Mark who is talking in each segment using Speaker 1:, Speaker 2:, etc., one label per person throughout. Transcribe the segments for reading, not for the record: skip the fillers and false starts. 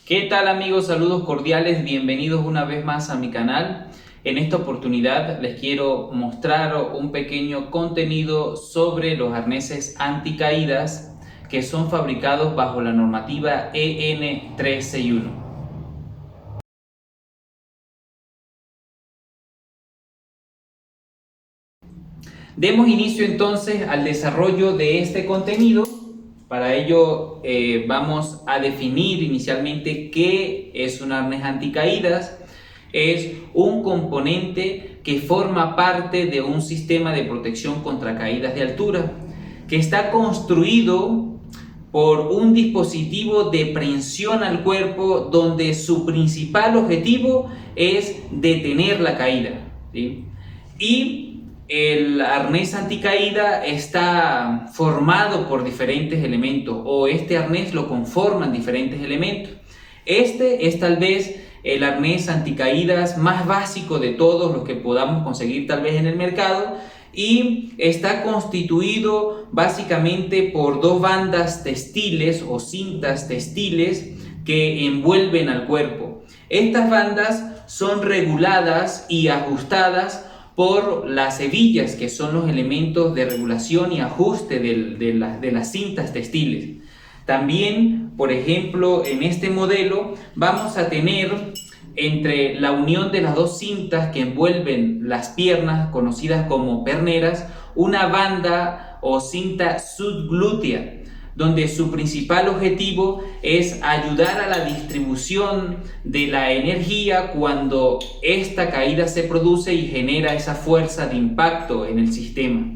Speaker 1: ¿Qué tal amigos? Saludos cordiales, bienvenidos una vez más a mi canal. En esta oportunidad les quiero mostrar un pequeño contenido sobre los arneses anticaídas que son fabricados bajo la normativa EN 361. Demos inicio entonces al desarrollo de este contenido. Para ello vamos a definir inicialmente qué es un arnés anticaídas. Es un componente que forma parte de un sistema de protección contra caídas de altura, que está construido por un dispositivo de prensión al cuerpo donde su principal objetivo es detener la caída, ¿sí? Y el arnés anticaída está formado por diferentes elementos, o este arnés lo conforman diferentes elementos. Este es tal vez el arnés anticaídas más básico de todos los que podamos conseguir tal vez en el mercado, y está constituido básicamente por dos bandas textiles o cintas textiles que envuelven al cuerpo. Estas bandas son reguladas y ajustadas por las hebillas, que son los elementos de regulación y ajuste de las cintas textiles. También, por ejemplo, en este modelo vamos a tener entre la unión de las dos cintas que envuelven las piernas, conocidas como perneras, una banda o cinta subglútea, donde su principal objetivo es ayudar a la distribución de la energía cuando esta caída se produce y genera esa fuerza de impacto en el sistema.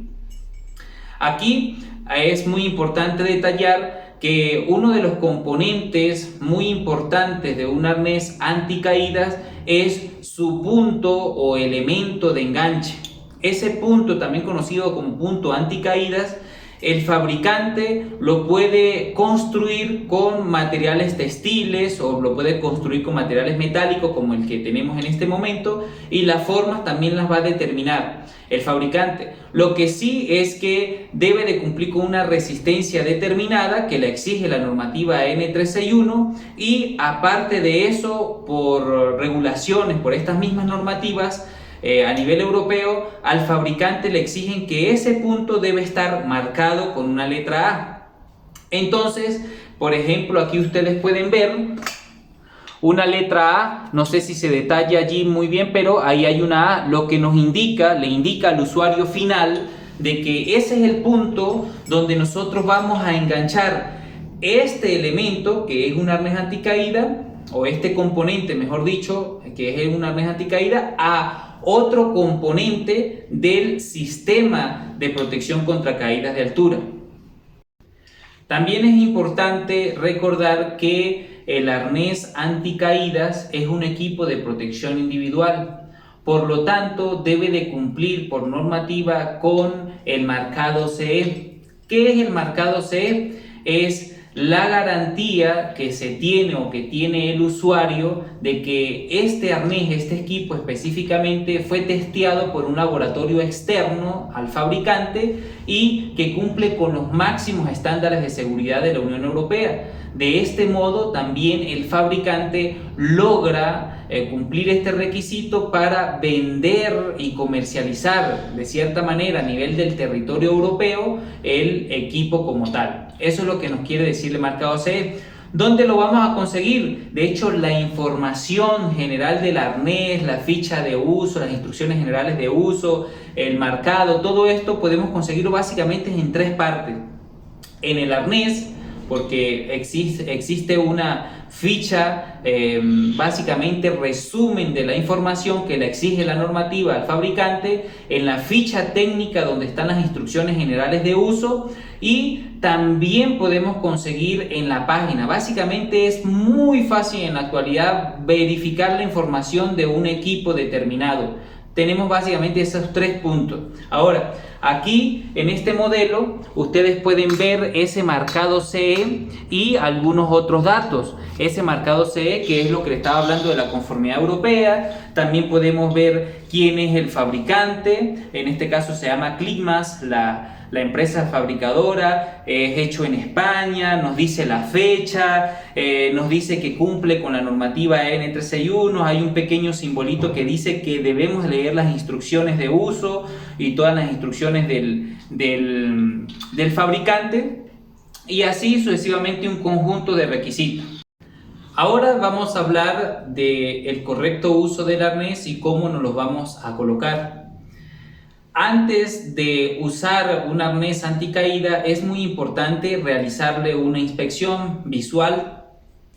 Speaker 1: Aquí es muy importante detallar que uno de los componentes muy importantes de un arnés anticaídas es su punto o elemento de enganche. Ese punto, también conocido como punto anticaídas, el fabricante lo puede construir con materiales textiles o lo puede construir con materiales metálicos como el que tenemos en este momento, y las formas también las va a determinar el fabricante. Lo que sí es que debe de cumplir con una resistencia determinada que la exige la normativa N361, y aparte de eso, por regulaciones, por estas mismas normativas, a nivel europeo, al fabricante le exigen que ese punto debe estar marcado con una letra A. Entonces, por ejemplo, aquí ustedes pueden ver una letra A, no sé si se detalla allí muy bien, pero ahí hay una A, lo que nos indica, le indica al usuario final de que ese es el punto donde nosotros vamos a enganchar este elemento, que es un arnés anticaída, o este componente, mejor dicho, que es un arnés anticaída, a otro componente del sistema de protección contra caídas de altura. También es importante recordar que el arnés anticaídas es un equipo de protección individual, por lo tanto debe de cumplir por normativa con el marcado CE. ¿Qué es el marcado CE? Es la garantía que se tiene o que tiene el usuario de que este arnés, este equipo específicamente, fue testeado por un laboratorio externo al fabricante y que cumple con los máximos estándares de seguridad de la Unión Europea. De este modo, también el fabricante logra cumplir este requisito para vender y comercializar de cierta manera a nivel del territorio europeo el equipo como tal. Eso es lo que nos quiere decir el marcado CE. ¿Dónde lo vamos a conseguir? De hecho, la información general del arnés, la ficha de uso, las instrucciones generales de uso, el marcado, todo esto podemos conseguirlo básicamente en tres partes. En el arnés, porque existe una ficha, básicamente resumen de la información que le exige la normativa al fabricante, en la ficha técnica donde están las instrucciones generales de uso, y también podemos conseguir en la página. Básicamente es muy fácil en la actualidad verificar la información de un equipo determinado. Tenemos básicamente esos tres puntos. Ahora, aquí en este modelo ustedes pueden ver ese marcado CE y algunos otros datos. Ese marcado CE, que es lo que le estaba hablando de la conformidad europea. También podemos ver quién es el fabricante. En este caso se llama Climas, la empresa fabricadora, es hecho en España, nos dice la fecha, nos dice que cumple con la normativa EN 361, hay un pequeño simbolito que dice que debemos leer las instrucciones de uso y todas las instrucciones del fabricante, y así sucesivamente un conjunto de requisitos. Ahora vamos a hablar del correcto uso del arnés y cómo nos los vamos a colocar. Antes de usar un arnés anticaída es muy importante realizarle una inspección visual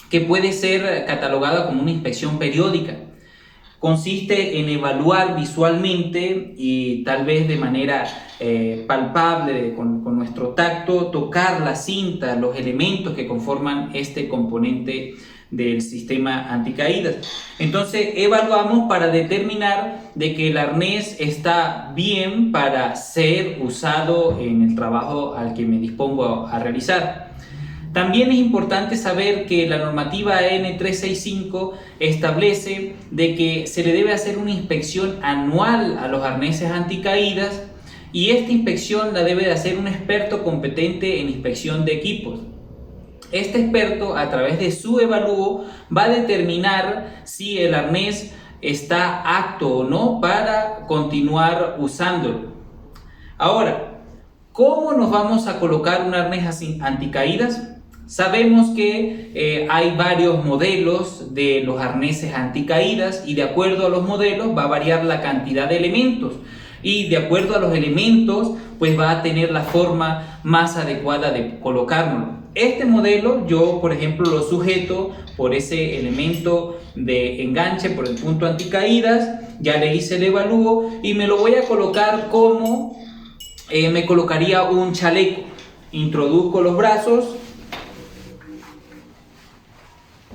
Speaker 1: que puede ser catalogada como una inspección periódica. Consiste en evaluar visualmente y tal vez de manera palpable con nuestro tacto, tocar la cinta, los elementos que conforman este componente del sistema anticaídas. Entonces evaluamos para determinar de que el arnés está bien para ser usado en el trabajo al que me dispongo a realizar. También es importante saber que la normativa EN 365 establece de que se le debe hacer una inspección anual a los arneses anticaídas, y esta inspección la debe de hacer un experto competente en inspección de equipos. Este experto, a través de su evalúo, va a determinar si el arnés está apto o no para continuar usándolo. Ahora, ¿cómo nos vamos a colocar un arnés anticaídas? Sabemos que hay varios modelos de los arneses anticaídas, y de acuerdo a los modelos va a variar la cantidad de elementos, y de acuerdo a los elementos pues va a tener la forma más adecuada de colocárnoslo. Este modelo yo, por ejemplo, lo sujeto por ese elemento de enganche, por el punto anticaídas. Ya le hice el evalúo y me lo voy a colocar como me colocaría un chaleco. Introduzco los brazos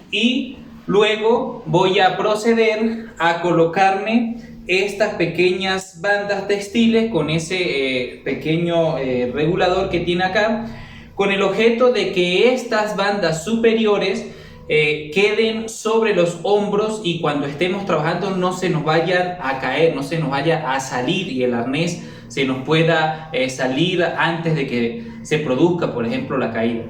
Speaker 1: y luego voy a proceder a colocarme estas pequeñas bandas textiles con ese pequeño regulador que tiene acá, con el objeto de que estas bandas superiores queden sobre los hombros y cuando estemos trabajando no se nos vayan a caer, no se nos vaya a salir y el arnés se nos pueda salir antes de que se produzca, por ejemplo, la caída.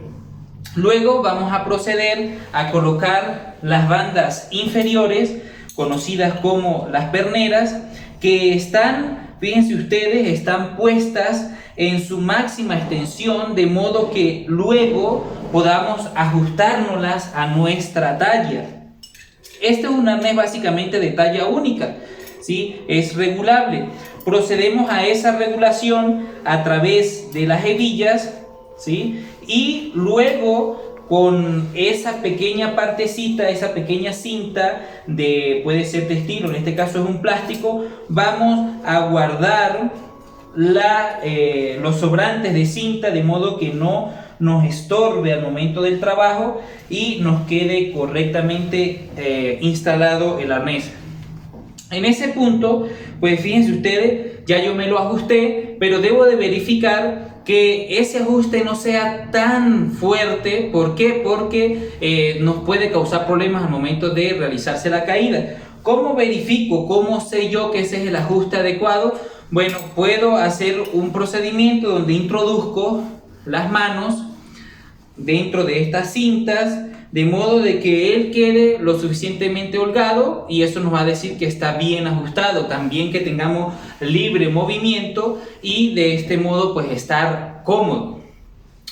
Speaker 1: Luego vamos a proceder a colocar las bandas inferiores, conocidas como las perneras, que están, fíjense ustedes, están puestas en su máxima extensión, de modo que luego podamos ajustárnoslas a nuestra talla. Este es un arnés básicamente de talla única, ¿sí? Es regulable. Procedemos a esa regulación a través de las hebillas, ¿sí? Y luego con esa pequeña partecita, esa pequeña cinta puede ser textil o en este caso es un plástico, vamos a guardar los sobrantes de cinta de modo que no nos estorbe al momento del trabajo y nos quede correctamente instalado el arnés. En ese punto, pues fíjense ustedes, ya yo me lo ajusté, pero debo de verificar que ese ajuste no sea tan fuerte. ¿Por qué? Porque nos puede causar problemas al momento de realizarse la caída. ¿Cómo verifico? ¿Cómo sé yo que ese es el ajuste adecuado? Bueno, puedo hacer un procedimiento donde introduzco las manos dentro de estas cintas, de modo de que él quede lo suficientemente holgado, y eso nos va a decir que está bien ajustado. También que tengamos libre movimiento y de este modo pues estar cómodo.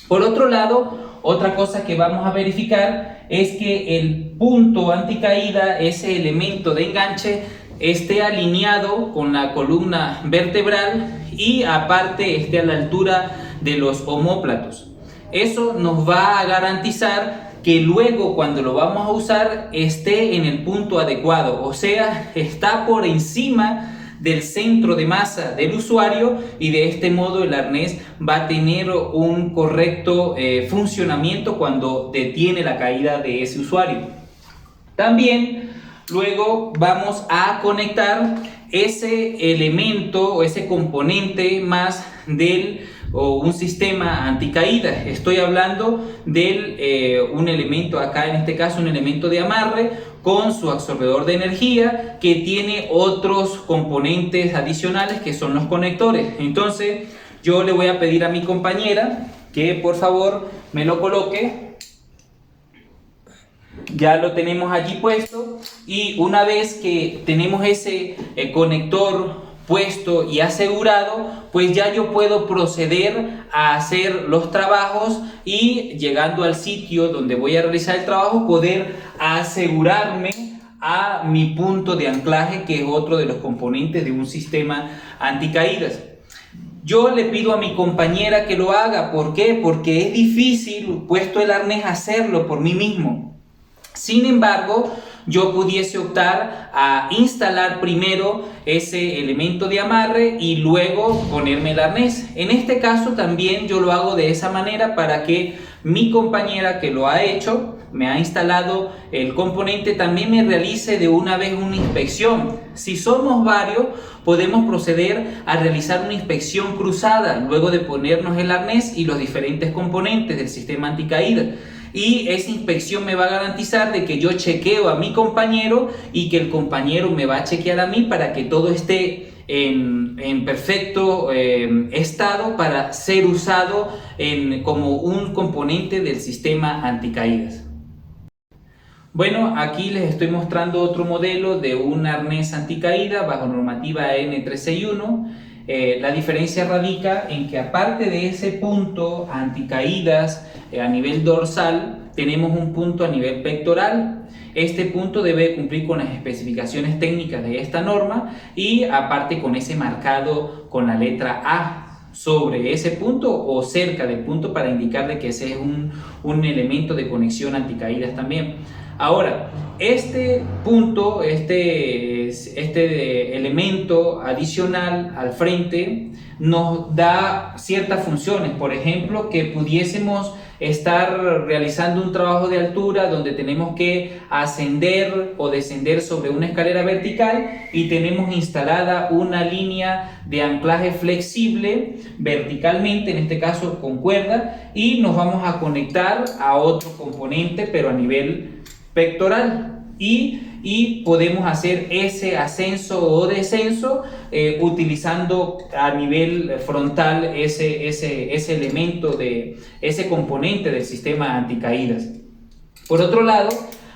Speaker 1: Por otro lado, otra cosa que vamos a verificar es que el punto anticaída, ese elemento de enganche, esté alineado con la columna vertebral y aparte esté a la altura de los omóplatos. Eso nos va a garantizar que luego cuando lo vamos a usar esté en el punto adecuado, o sea, está por encima del centro de masa del usuario, y de este modo el arnés va a tener un correcto funcionamiento cuando detiene la caída de ese usuario. También luego vamos a conectar ese elemento o ese componente más un sistema anticaída. Estoy hablando de un elemento acá, en este caso un elemento de amarre con su absorbedor de energía, que tiene otros componentes adicionales que son los conectores. Entonces Yo le voy a pedir a mi compañera que por favor me lo coloque. Ya lo tenemos allí puesto, y una vez que tenemos ese conector puesto y asegurado, pues ya yo puedo proceder a hacer los trabajos, y llegando al sitio donde voy a realizar el trabajo, poder asegurarme a mi punto de anclaje, que es otro de los componentes de un sistema anticaídas. Yo le pido a mi compañera que lo haga. ¿Por qué? Porque es difícil, puesto el arnés, hacerlo por mí mismo. Sin embargo, yo pudiese optar a instalar primero ese elemento de amarre y luego ponerme el arnés. En este caso también yo lo hago de esa manera para que mi compañera que lo ha hecho, me ha instalado el componente, también me realice de una vez una inspección. Si somos varios, podemos proceder a realizar una inspección cruzada luego de ponernos el arnés y los diferentes componentes del sistema anticaídas. Y esa inspección me va a garantizar de que yo chequeo a mi compañero y que el compañero me va a chequear a mí para que todo esté en perfecto estado para ser usado como un componente del sistema anticaídas. Bueno, aquí les estoy mostrando otro modelo de un arnés anticaída bajo normativa EN361. La diferencia radica en que, aparte de ese punto anticaídas a nivel dorsal, tenemos un punto a nivel pectoral. Este punto debe cumplir con las especificaciones técnicas de esta norma, y aparte con ese marcado con la letra A sobre ese punto o cerca del punto, para indicar de que ese es un elemento de conexión anticaídas también. Ahora, este punto, este elemento adicional al frente nos da ciertas funciones. Por ejemplo, que pudiésemos estar realizando un trabajo de altura donde tenemos que ascender o descender sobre una escalera vertical, y tenemos instalada una línea de anclaje flexible verticalmente, en este caso con cuerda, y nos vamos a conectar a otro componente pero a nivel pectoral, y podemos hacer ese ascenso o descenso utilizando a nivel frontal ese elemento de ese componente del sistema anticaídas. Por otro lado,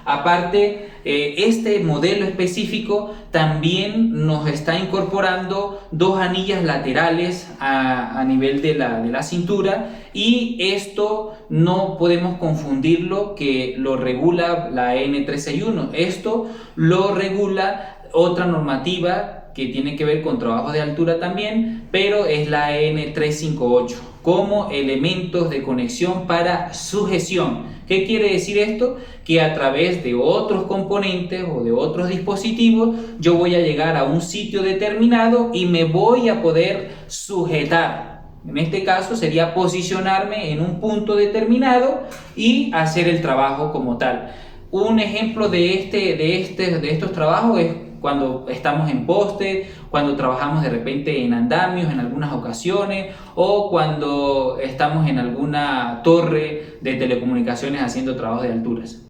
Speaker 1: aparte, este modelo específico también nos está incorporando dos anillas laterales a nivel de la cintura, y esto no podemos confundirlo, que lo regula la EN361. Esto lo regula otra normativa que tiene que ver con trabajos de altura también, pero es la EN358, como elementos de conexión para sujeción. ¿Qué quiere decir esto? Que a través de otros componentes o de otros dispositivos yo voy a llegar a un sitio determinado y me voy a poder sujetar. En este caso sería posicionarme en un punto determinado y hacer el trabajo como tal. Un ejemplo de estos trabajos es cuando estamos en poste, cuando trabajamos de repente en andamios en algunas ocasiones, o cuando estamos en alguna torre de telecomunicaciones haciendo trabajos de alturas.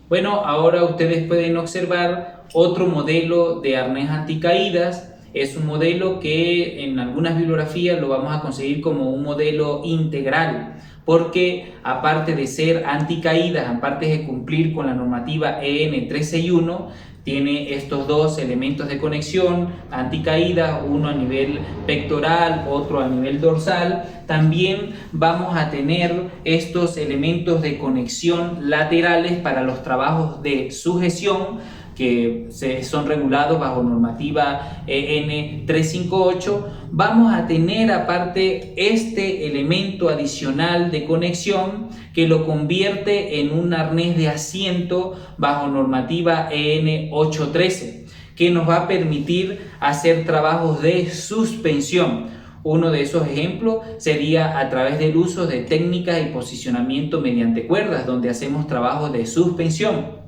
Speaker 1: Bueno, ahora ustedes pueden observar otro modelo de arnés anticaídas. Es un modelo que en algunas bibliografías lo vamos a conseguir como un modelo integral, porque aparte de ser anticaídas, aparte de cumplir con la normativa EN361, tiene estos dos elementos de conexión anticaídas, uno a nivel pectoral, otro a nivel dorsal. También vamos a tener estos elementos de conexión laterales para los trabajos de sujeción, que son regulados bajo normativa EN358. Vamos a tener aparte este elemento adicional de conexión que lo convierte en un arnés de asiento bajo normativa EN813, que nos va a permitir hacer trabajos de suspensión. Uno de esos ejemplos sería a través del uso de técnicas y posicionamiento mediante cuerdas, donde hacemos trabajos de suspensión.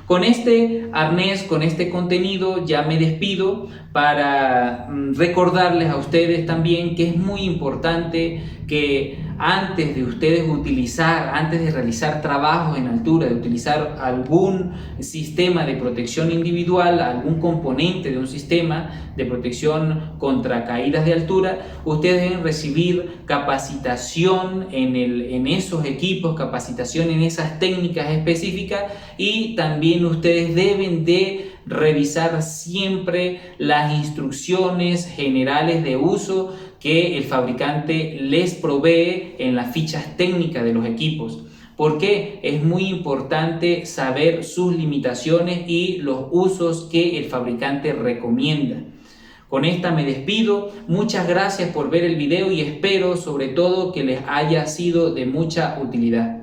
Speaker 1: Con este arnés, con este contenido, ya me despido para recordarles a ustedes también que es muy importante que antes de ustedes antes de realizar trabajos en altura, de utilizar algún sistema de protección individual, algún componente de un sistema de protección contra caídas de altura, ustedes deben recibir capacitación en esos equipos, capacitación en esas técnicas específicas, y también ustedes deben de revisar siempre las instrucciones generales de uso que el fabricante les provee en las fichas técnicas de los equipos. Porque es muy importante saber sus limitaciones y los usos que el fabricante recomienda. Con esta me despido. Muchas gracias por ver el video y espero sobre todo que les haya sido de mucha utilidad.